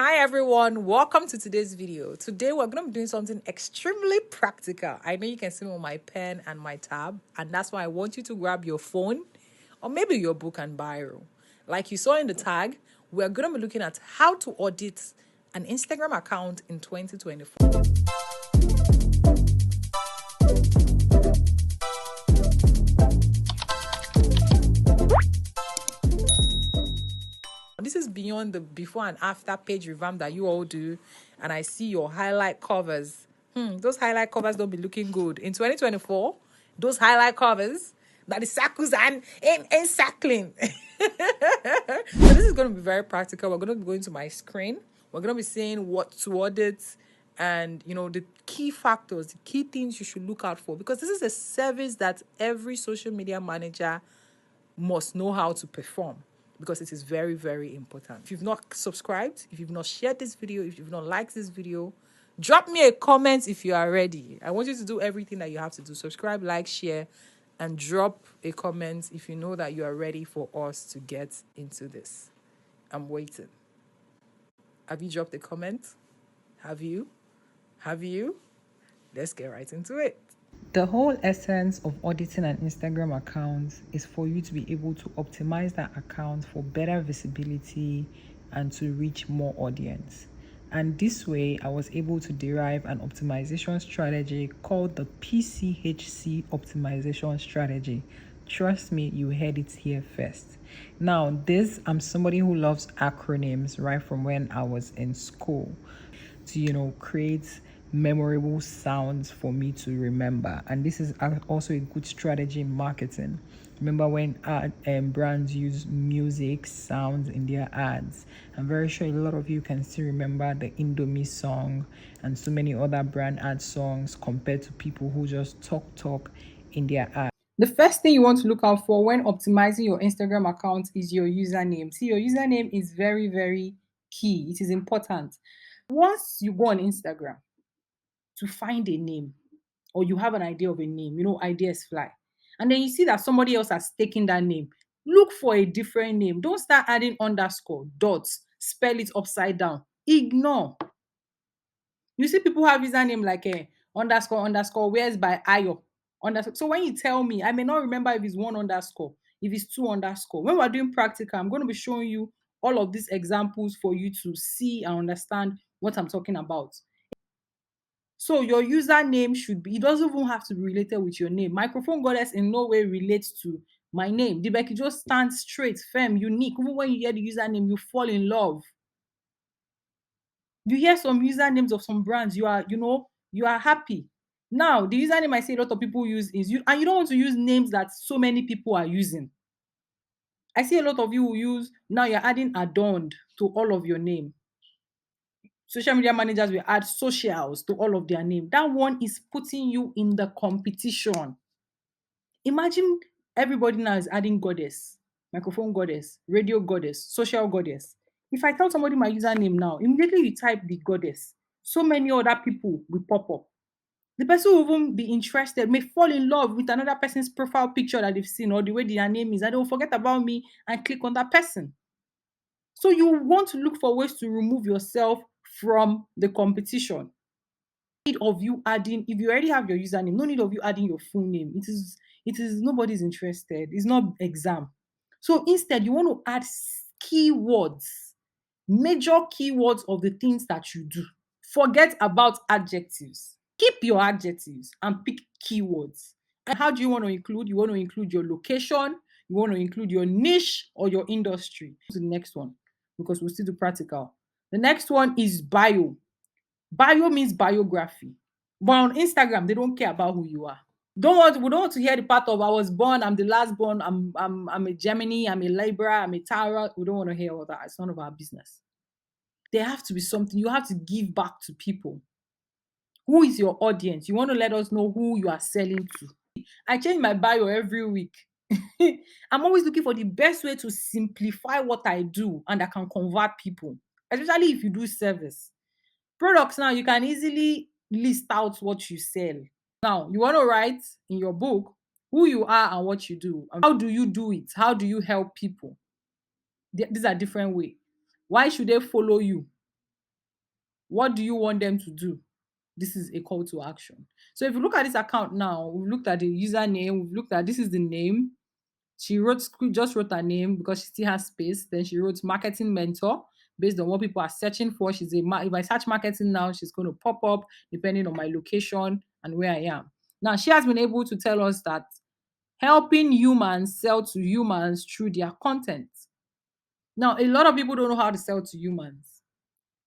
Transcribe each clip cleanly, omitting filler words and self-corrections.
Hi everyone, welcome to today's video. Today we're going to be doing something extremely practical. I know you can see me on my pen and my tab, and that's why I want you to grab your phone or maybe your book and biro. Like you saw in the tag, we're going to be looking at how to audit an Instagram account in 2024. This is beyond the before and after page revamp that you all do, and I see your highlight covers. Those highlight covers don't be looking good in 2024. Those highlight covers that is circles and circling. So this is going to be very practical. We're going to be going to my screen. We're going to be saying what to audit, and the key factors, the key things you should look out for, because this is a service that every social media manager must know how to perform, because it is very, very important. If you've not subscribed, if you've not shared this video, if you've not liked this video, drop me a comment if you are ready. I want you to do everything that you have to do. Subscribe, like, share, and drop a comment if you know that you are ready for us to get into this. I'm waiting. Have you dropped a comment? Have you? Let's get right into it. The whole essence of auditing an Instagram account is for you to be able to optimize that account for better visibility and to reach more audience. And this way, I was able to derive an optimization strategy called the PCHC optimization strategy. Trust me, you heard it here first. Now, I'm somebody who loves acronyms right from when I was in school to, create memorable sounds for me to remember. And this is also a good strategy in marketing. Remember when brands use music sounds in their ads? I'm very sure a lot of you can still remember the Indomie song and so many other brand ad songs compared to people who just talk in their ads. The first thing you want to look out for when optimizing your Instagram account is your username. See, your username is very, very key. It is important. Once you go on Instagram to find a name, or you have an idea of a name, ideas fly, and then you see that somebody else has taken that name, look for a different name. Don't start adding underscore, dots, spell it upside down. Ignore. You see people have username like a underscore, where's by Ayo underscore. So when you tell me, I may not remember if it's one underscore, if it's two underscore. When we're doing practical, I'm going to be showing you all of these examples for you to see and understand what I'm talking about. So your username it doesn't even have to be related with your name. Microphone Goddess in no way relates to my name. The Becky just stands straight, firm, unique. Even when you hear the username, you fall in love. You hear some usernames of some brands, you are happy. Now, the username I say a lot of people use is and you don't want to use names that so many people are using. I see a lot of you who use, now you're adding adorned to all of your name. Social media managers will add socials to all of their name. That one is putting you in the competition. Imagine everybody now is adding goddess, microphone goddess, radio goddess, social goddess. If I tell somebody my username now, immediately you type the goddess, so many other people will pop up. The person will even be interested, may fall in love with another person's profile picture that they've seen or the way their name is, and they will forget about me and click on that person. So you want to look for ways to remove yourself from the competition. Need of you adding, if you already have your username, no need of you adding your full name. It is nobody's interested. It's not exam. So instead, you want to add keywords, major keywords of the things that you do. Forget about adjectives. Keep your adjectives and pick keywords. And how do you want to include? You want to include your location, you want to include your niche or your industry. To the next one, because we'll still do practical. The next one is bio. Bio means biography. But on Instagram, they don't care about who you are. We don't want to hear the part of I was born, I'm the last born, I'm a Gemini, I'm a Libra, I'm a Taurus. We don't want to hear all that. It's none of our business. There have to be something. You have to give back to people. Who is your audience? You want to let us know who you are selling to. I change my bio every week. I'm always looking for the best way to simplify what I do and I can convert people, especially if you do service. Products now, you can easily list out what you sell. Now, you want to write in your book who you are and what you do. And how do you do it? How do you help people? These are different ways. Why should they follow you? What do you want them to do? This is a call to action. So if you look at this account now, we've looked at the username, we've looked at this is the name. She just wrote her name because she still has space. Then she wrote marketing mentor based on what people are searching for. If I search marketing now, she's going to pop up depending on my location and where I am. Now she has been able to tell us that helping humans sell to humans through their content. Now a lot of people don't know how to sell to humans.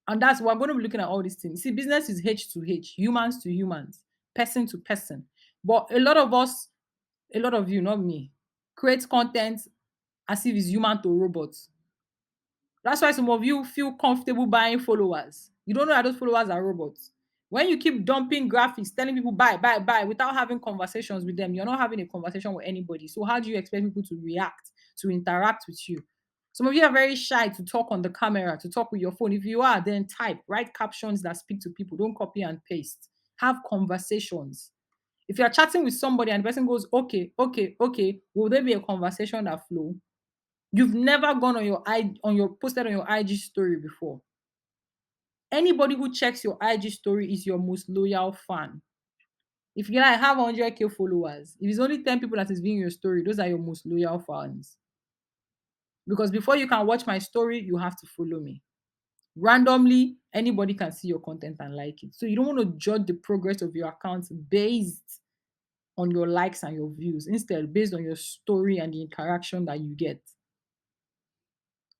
And that's why I'm going to be looking at all these things. See, business is H to H, humans to humans, person to person. But a lot of us, a lot of you, not me, create content as if it's human to robots. That's why some of you feel comfortable buying followers. You don't know that those followers are robots. When you keep dumping graphics, telling people buy, buy, buy, without having conversations with them, you're not having a conversation with anybody. So how do you expect people to react, to interact with you? Some of you are very shy to talk on the camera, to talk with your phone. If you are, then type, write captions that speak to people. Don't copy and paste. Have conversations. If you're chatting with somebody and the person goes, okay, okay, okay, will there be a conversation that flow? You've never gone posted on your IG story before. Anybody who checks your IG story is your most loyal fan. If you like have 100K followers, if it's only 10 people that is viewing your story, those are your most loyal fans. Because before you can watch my story, you have to follow me. Randomly, anybody can see your content and like it. So you don't want to judge the progress of your account based on your likes and your views. Instead, based on your story and the interaction that you get.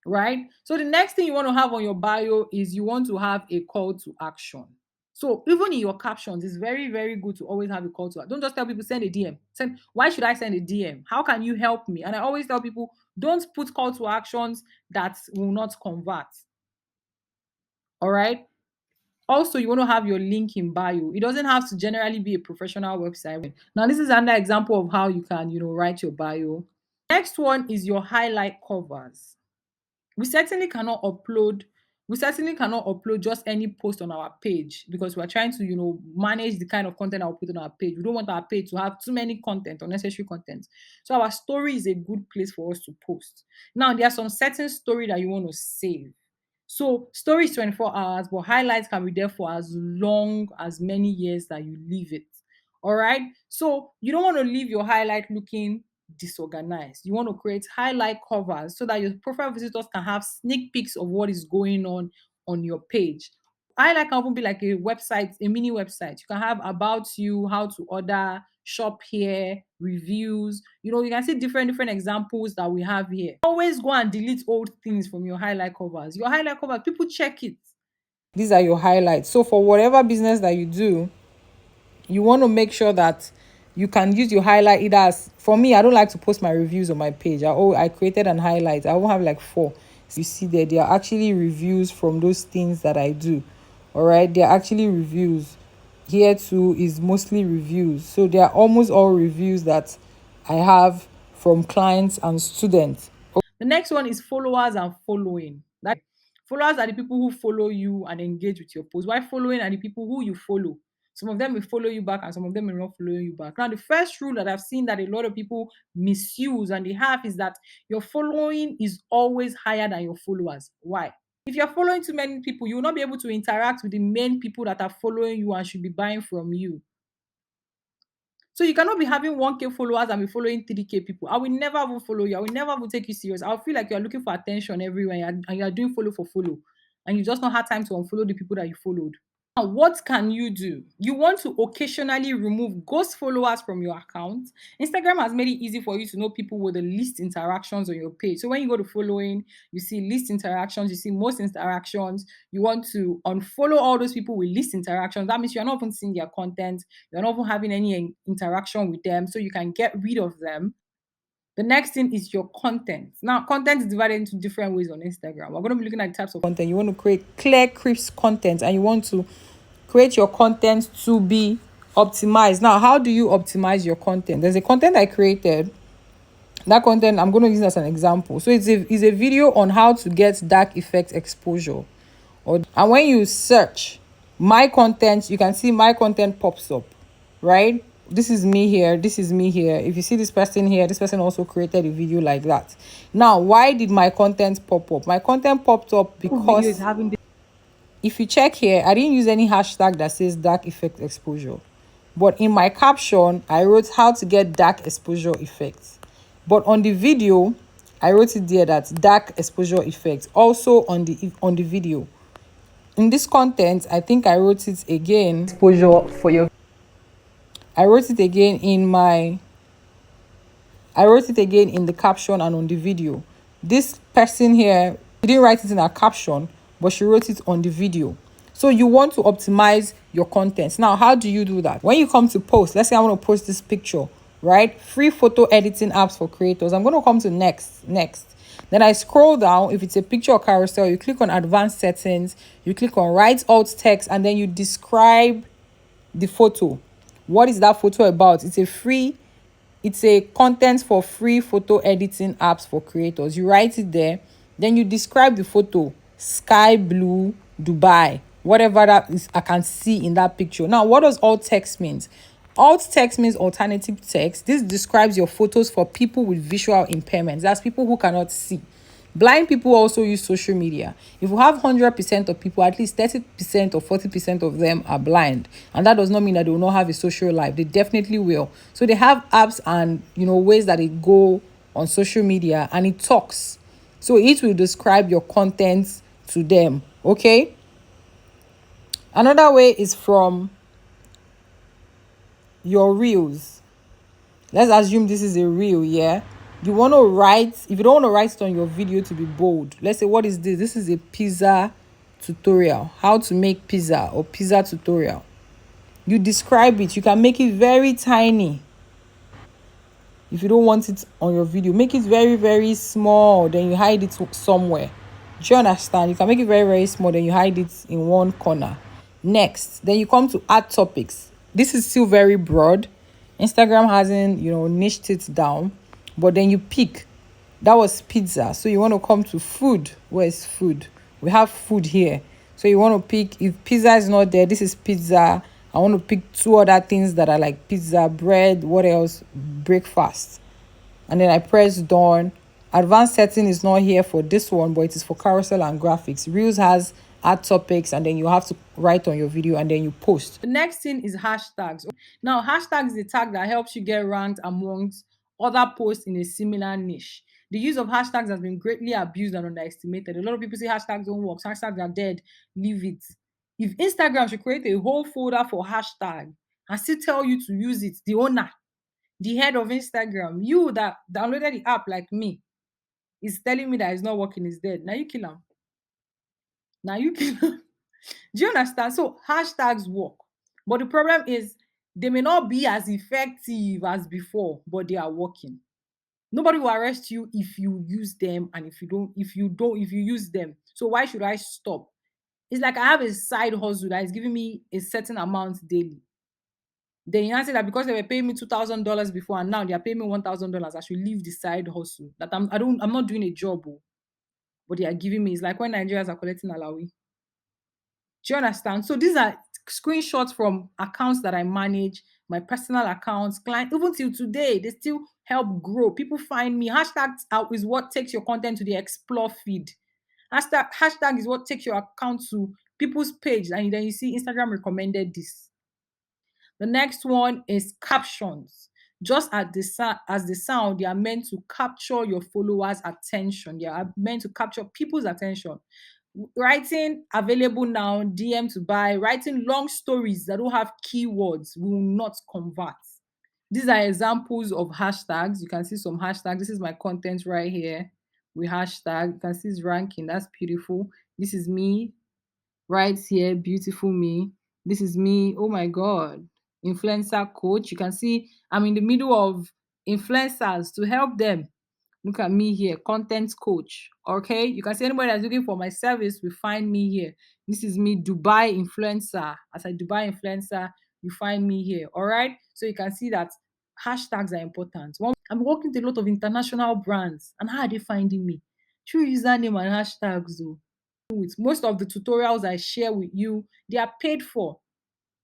Right? So the next thing you want to have on your bio is you want to have a call to action. So even in your captions, it's very, very good to always have a call to action. Don't just tell people send a DM. Send, why should I send a DM? How can you help me? And I always tell people, don't put call to actions that will not convert. All right. Also, you want to have your link in bio. It doesn't have to generally be a professional website. Now, this is another example of how you can, write your bio. Next one is your highlight covers. we certainly cannot upload we certainly cannot upload just any post on our page because we're trying to manage the kind of content I'll put on our page. We don't want our page to have too many content, unnecessary content. So our story is a good place for us to post. Now there are some certain story that you want to save. So story is 24 hours, but highlights can be there for as long as many years that you leave it. All right. So you don't want to leave your highlight looking disorganized. You want to create highlight covers so that your profile visitors can have sneak peeks of what is going on your page. Highlight can even be like a website, a mini website. You can have about you, how to order, shop here, reviews. You can see different examples that we have here. Always go and delete old things from your highlight covers. Your highlight covers, people check it. These are your highlights. So for whatever business that you do, you want to make sure that you can use your highlight either as, for me, I don't like to post my reviews on my page. I created an highlight. I won't have like 4. So you see that they are actually reviews from those things that I do. All right, they're actually reviews. Here too is mostly reviews. So they are almost all reviews that I have from clients and students. The next one is followers and following. That followers are the people who follow you and engage with your post. While following are the people who you follow. Some of them will follow you back and some of them will not follow you back. Now, the first rule that I've seen that a lot of people misuse and they have is that your following is always higher than your followers. Why? If you're following too many people, you will not be able to interact with the main people that are following you and should be buying from you. So you cannot be having 1K followers and be following 3K people. I will never will follow you. I will never will take you serious. I'll feel like you're looking for attention everywhere and you're doing follow for follow. And you just not had time to unfollow the people that you followed. Now, what can you do? You want to occasionally remove ghost followers from your account. Instagram has made it easy for you to know people with the least interactions on your page. So when you go to following, you see least interactions, you see most interactions. You want to unfollow all those people with least interactions. That means you're not even seeing their content. You're not even having any interaction with them. So you can get rid of them. The next thing is your content. Now, content is divided into different ways on Instagram. We're going to be looking at types of content. You want to create clear, crisp content and you want to create your content to be optimized. Now, how do you optimize your content? There's a content I created. That content, I'm going to use as an example. So it's a video on how to get dark effect exposure. And when you search my content, you can see my content pops up, right? This is me here. This is me here. If you see this person here, this person also created a video like that. Now, why did my content pop up? My content popped up because if you check here, I didn't use any hashtag that says dark effect exposure. But in my caption, I wrote how to get dark exposure effects. But on the video, I wrote it there that dark exposure effects also on the video. In this content, I think I wrote it again. Exposure for your I wrote it again in my I wrote it again in the caption and on the video. This person here, she didn't write it in her caption, but she wrote it on the video. So you want to optimize your content. Now, how do you do that? When you come to post, let's say I want to post this picture, right? Free photo editing apps for creators. I'm going to come to next. Then I scroll down. If it's a picture or carousel, you click on advanced settings, you click on write alt text, and then you describe the photo. What is that photo about? It's a content for free photo editing apps for creators. You write it there, then you describe the photo: sky blue, Dubai, whatever that is. I can see in that picture. Now, what does alt text means? Alt text means alternative text. This describes your photos for people with visual impairments. That's people who cannot see. Blind people also use social media. If you have 100% of people, at least 30% or 40% of them are blind. And that does not mean that they will not have a social life. They definitely will. So they have apps and, ways that they go on social media and it talks. So it will describe your content to them. Okay? Another way is from your reels. Let's assume this is a reel, yeah? You want to write, if you don't want to write it on your video to be bold, let's say, what is this? This is a pizza tutorial, how to make pizza or pizza tutorial. You describe it. You can make it very tiny. If you don't want it on your video, make it very, very small. Then you hide it somewhere. Do you understand? You can make it very, very small. Then you hide it in one corner. Next, then you come to add topics. This is still very broad. Instagram hasn't, niched it down. But then you pick. That was pizza. So you want to come to food. Where is food? We have food here. So you want to pick, if pizza is not there, this is pizza. I want to pick two other things that are like pizza, bread, what else? Breakfast. And then I press done. Advanced setting is not here for this one, but it is for carousel and graphics. Reels has add topics, and then you have to write on your video and then you post. The next thing is hashtags. Now, hashtags is a tag that helps you get ranked amongst other posts in a similar niche. The use of hashtags has been greatly abused and underestimated. A lot of people say hashtags don't work, hashtags are dead, leave it. If Instagram should create a whole folder for hashtag and still tell you to use it, the owner, the head of Instagram, you that downloaded the app like me, is telling me that it's not working, it's dead. Now you kill them. Now you kill them. Do you understand? So hashtags work. But the problem is they may not be as effective as before, but they are working. Nobody will arrest you if you use them, and if you use them. So why should I stop? It's like I have a side hustle that is giving me a certain amount daily. Then you answer that because they were paying me $2,000 before and now they are paying me $1,000, I should leave the side hustle. That I'm not doing a job, but they are giving me. It's like when Nigerians are collecting alawi. Do you understand? So these are screenshots from accounts that I manage, my personal accounts, client. Even till today, they still help grow. People find me. Hashtags is what takes your content to the explore feed. Hashtag is what takes your account to people's page, and then you see Instagram recommended this. The next one is captions. Just as the sound, they are meant to capture your followers' attention. They are meant to capture people's attention. Writing available now, DM to buy, writing long stories that don't have keywords will not convert. These are examples of hashtags. You can see some hashtags. This is my content right here. We hashtag. You can see it's ranking. That's beautiful. This is me right here. Beautiful me. This is me. Oh my God. Influencer coach. You can see I'm in the middle of influencers to help them. Look at me here, content coach. Okay, you can see anybody that's looking for my service will find me here. This is me, Dubai influencer. As a Dubai influencer, you find me here. All right, so you can see that hashtags are important. I'm working with a lot of international brands, and how are they finding me? Through username and hashtags, though. With most of the tutorials I share with you, they are paid for.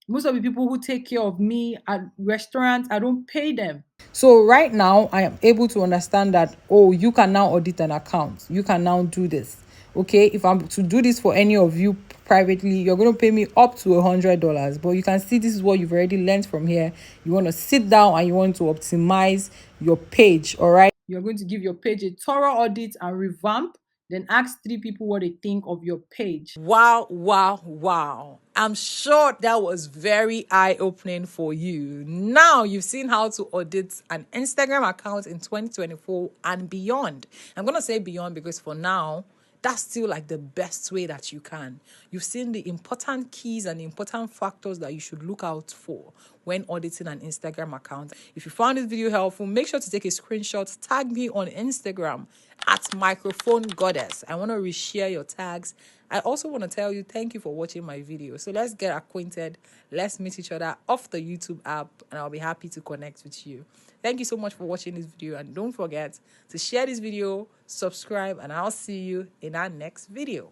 Most of the people who take care of me at restaurants, I don't pay them. So right now, I am able to understand that, oh, you can now audit an account. You can now do this. Okay, if I'm to do this for any of you privately, you're going to pay me up to $100. But you can see this is what you've already learned from here. You want to sit down and you want to optimize your page. All right, you're going to give your page a thorough audit and revamp, then ask 3 people what they think of your page. Wow, wow, wow. I'm sure that was very eye-opening for you. Now you've seen how to audit an Instagram account in 2024 and beyond. I'm going to say beyond because for now, that's still like the best way that you can. You've seen the important keys and the important factors that you should look out for when auditing an Instagram account. If you found this video helpful, make sure to take a screenshot, tag me on Instagram at microphone goddess. I want to reshare your tags. I also want to tell you thank you for watching my video. So let's get acquainted. Let's meet each other off the YouTube app and I'll be happy to connect with you. Thank you so much for watching this video and don't forget to share this video, subscribe, and I'll see you in our next video.